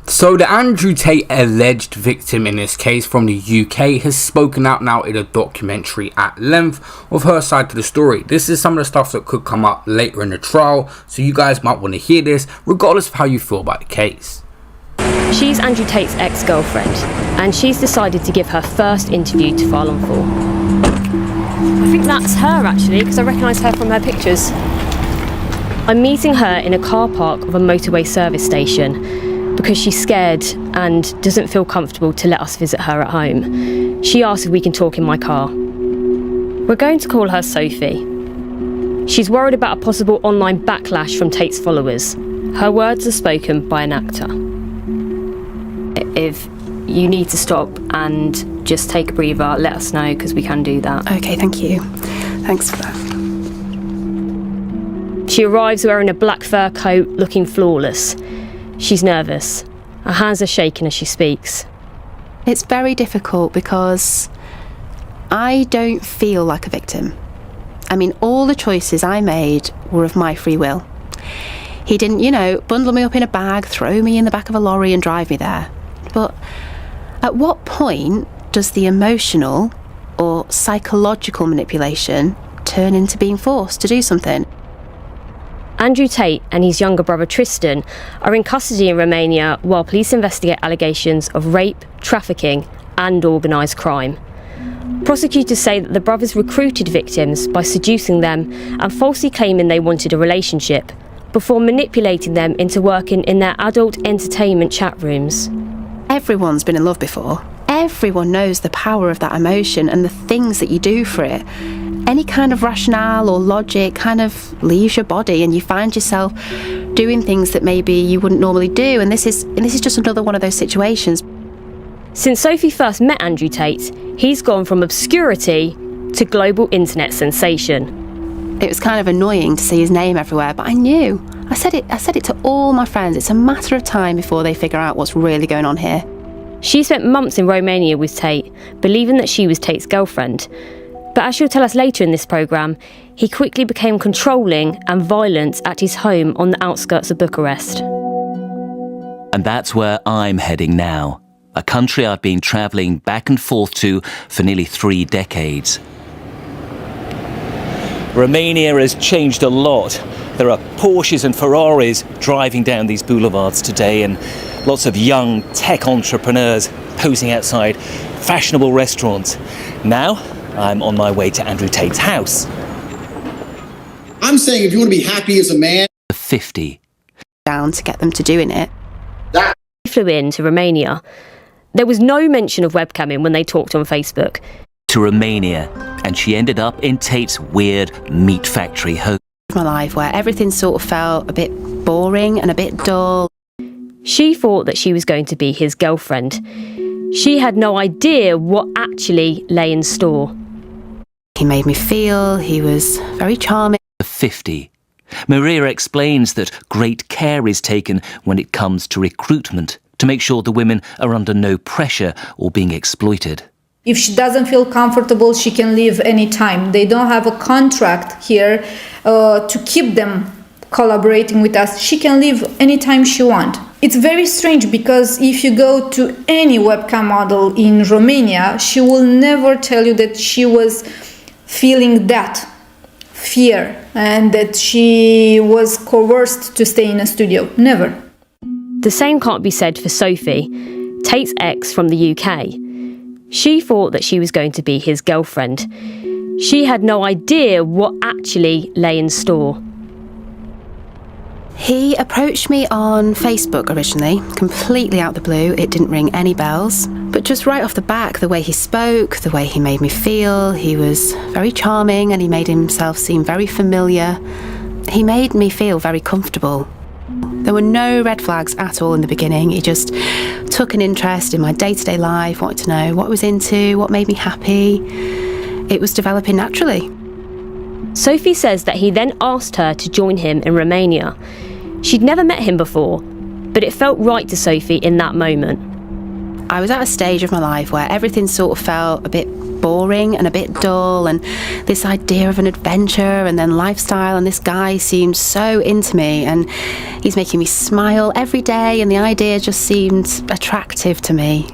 So the Andrew Tate alleged victim in this case from the UK has spoken out now in a documentary at length of her side to the story. This is some of the stuff that could come up later in the trial, so you guys might want to hear this regardless of how you feel about the case. She's Andrew Tate's ex-girlfriend, and she's decided to give her first interview to File on 4. I think that's her actually, because I recognise her from her pictures. I'm meeting her in a car park of a motorway service station because she's scared and doesn't feel comfortable to let us visit her at home. She asked if we can talk in my car. We're going to call her Sophie. She's worried about a possible online backlash from Tate's followers. Her words are spoken by an actor. If you need to stop and just take a breather, let us know, because we can do that. Okay, thank you. Thanks for that. She arrives wearing a black fur coat, looking flawless. She's nervous. Her hands are shaking as she speaks. It's very difficult because I don't feel like a victim. I mean, all the choices I made were of my free will. He didn't, bundle me up in a bag, throw me in the back of a lorry and drive me there. But at what point does the emotional or psychological manipulation turn into being forced to do something? Andrew Tate and his younger brother Tristan are in custody in Romania while police investigate allegations of rape, trafficking and organised crime. Prosecutors say that the brothers recruited victims by seducing them and falsely claiming they wanted a relationship, before manipulating them into working in their adult entertainment chat rooms. Everyone's been in love before. Everyone knows the power of that emotion and the things that you do for it. Any kind of rationale or logic kind of leaves your body and you find yourself doing things that maybe you wouldn't normally do, and this is just another one of those situations. Since Sophie first met Andrew Tate, he's gone from obscurity to global internet sensation. It was kind of annoying to see his name everywhere, but I knew. I said it to all my friends. It's a matter of time before they figure out what's really going on here. She spent months in Romania with Tate, believing that she was Tate's girlfriend. But as she'll tell us later in this programme, he quickly became controlling and violent at his home on the outskirts of Bucharest. And that's where I'm heading now, a country I've been travelling back and forth to for nearly 3 decades. Romania has changed a lot. There are Porsches and Ferraris driving down these boulevards today, and lots of young tech entrepreneurs posing outside fashionable restaurants. Now, I'm on my way to Andrew Tate's house. I'm saying if you want to be happy as a man... 50. Down to get them to doing it. He flew in to Romania. There was no mention of webcamming when they talked on Facebook. To Romania, and she ended up in Tate's weird meat factory home. My life where everything sort of felt a bit boring and a bit dull. She thought that she was going to be his girlfriend. She had no idea what actually lay in store. He made me feel he was very charming. 50. Maria explains that great care is taken when it comes to recruitment to make sure the women are under no pressure or being exploited. If she doesn't feel comfortable, she can leave anytime. They don't have a contract here to keep them collaborating with us. She can leave anytime she wants. It's very strange because if you go to any webcam model in Romania, she will never tell you that she was feeling that fear and that she was coerced to stay in a studio. Never. The same can't be said for Sophie, Tate's ex from the UK. She thought that she was going to be his girlfriend. She had no idea what actually lay in store. He approached me on Facebook originally, completely out the blue. It didn't ring any bells. But just right off the back, the way he spoke, the way he made me feel, he was very charming and he made himself seem very familiar. He made me feel very comfortable. There were no red flags at all in the beginning. He just took an interest in my day-to-day life, wanted to know what I was into, what made me happy. It was developing naturally. Sophie says that he then asked her to join him in Romania. She'd never met him before, but it felt right to Sophie in that moment. I was at a stage of my life where everything sort of felt a bit boring and a bit dull, and this idea of an adventure and then lifestyle, and this guy seemed so into me and he's making me smile every day, and the idea just seemed attractive to me.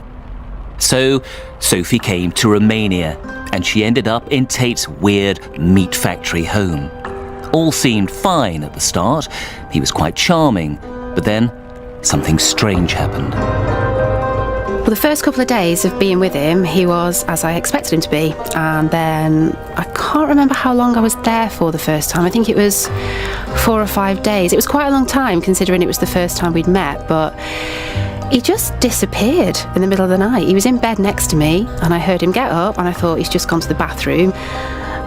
So Sophie came to Romania and she ended up in Tate's weird meat factory home. All seemed fine at the start. He was quite charming, but then something strange happened. Well, the first couple of days of being with him, he was as I expected him to be. And then I can't remember how long I was there for the first time. I think it was 4 or 5 days. It was quite a long time considering it was the first time we'd met, but he just disappeared in the middle of the night. He was in bed next to me and I heard him get up and I thought he's just gone to the bathroom,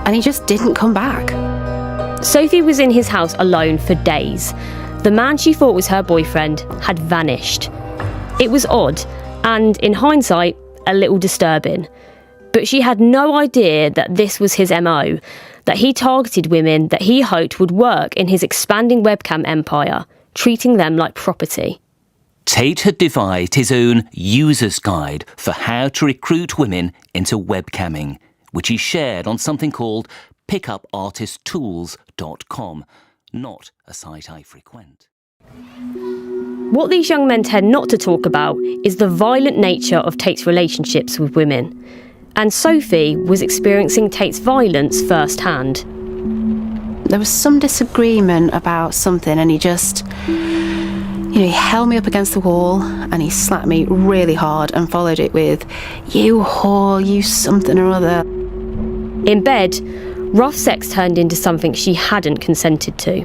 and he just didn't come back. Sophie was in his house alone for days. The man she thought was her boyfriend had vanished. It was odd, and in hindsight, a little disturbing. But she had no idea that this was his MO, that he targeted women that he hoped would work in his expanding webcam empire, treating them like property. Tate had devised his own user's guide for how to recruit women into webcamming, which he shared on something called pickupartisttools.com, not a site I frequent. What these young men tend not to talk about is the violent nature of Tate's relationships with women. And Sophie was experiencing Tate's violence firsthand. There was some disagreement about something, and he just, he held me up against the wall and he slapped me really hard and followed it with, "You whore, you something or other." In bed, rough sex turned into something she hadn't consented to.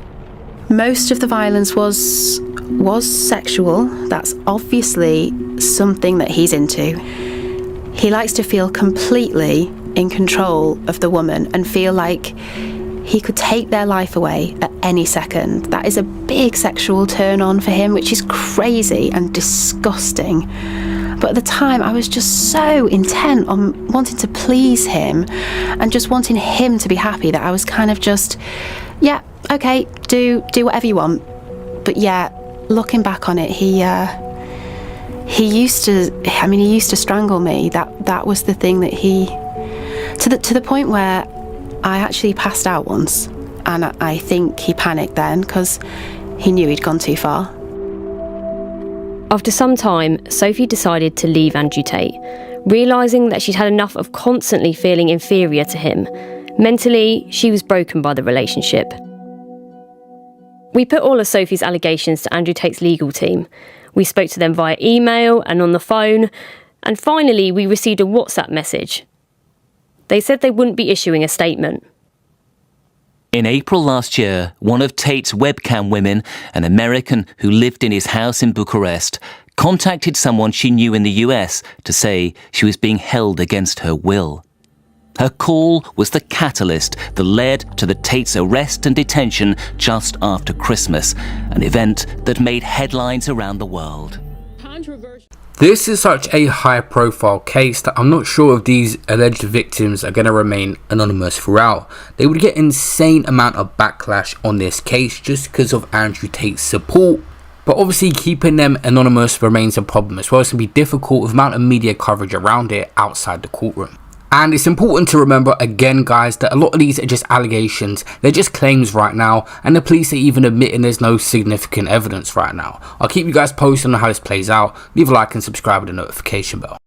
Most of the violence was sexual. That's obviously something that he's into. He likes to feel completely in control of the woman and feel like he could take their life away at any second. That is a big sexual turn on for him, which is crazy and disgusting. But at the time, I was just so intent on wanting to please him and just wanting him to be happy that I was kind of just, yeah, okay, do whatever you want. But yeah, looking back on it, he used to strangle me. That was the thing that to the point where I actually passed out once, and I think he panicked then because he knew he'd gone too far. After some time, Sophie decided to leave Andrew Tate, realising that she'd had enough of constantly feeling inferior to him. Mentally, she was broken by the relationship. We put all of Sophie's allegations to Andrew Tate's legal team. We spoke to them via email and on the phone, and finally we received a WhatsApp message. They said they wouldn't be issuing a statement. In April last year, one of Tate's webcam women, an American who lived in his house in Bucharest, contacted someone she knew in the US to say she was being held against her will. Her call was the catalyst that led to the Tate's arrest and detention just after Christmas, an event that made headlines around the world. This is such a high-profile case that I'm not sure if these alleged victims are going to remain anonymous throughout. They would get insane amount of backlash on this case just because of Andrew Tate's support. But obviously keeping them anonymous remains a problem as well. It's going to be difficult with the amount of media coverage around it outside the courtroom. And it's important to remember again, guys, that a lot of these are just allegations. They're just claims right now, and the police are even admitting there's no significant evidence right now. I'll keep you guys posted on how this plays out. Leave a like and subscribe with the notification bell.